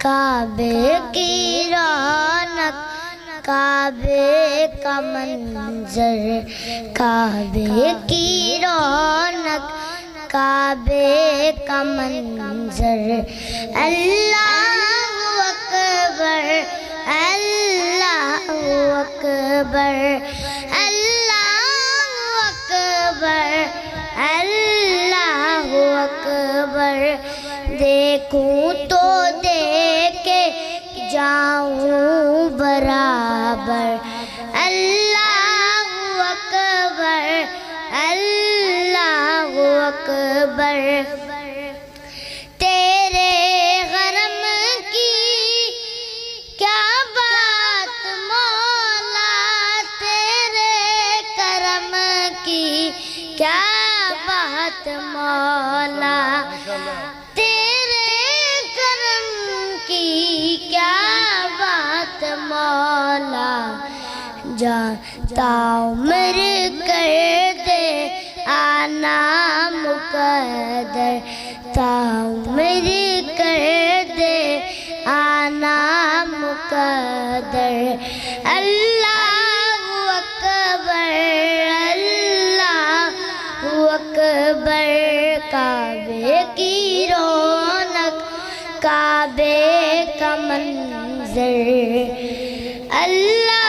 काबे की रौनक, काबे का मंजर, काबे की रौनक, काबे का मंजर। अल्लाहु अकबर, अल्लाहु अकबर, अल्लाहु अकबर, अल्लाहु अकबर। देखूं तो देखे जाऊं बराबर। अल्लाहु अकबर, अल्लाहु अकबर। तेरे गरम की क्या बात मौला, तेरे करम की क्या बात मौला, तेरे करम की क्या बात मौला। जाता उम्र कर दे आना मुकद्दर, ताउम्र कर दे आना मुकद्दर। अल्लाहु अकबर, अल्लाहु अकबर। काबे की रौनक, काबे का मंजर। अल्लाह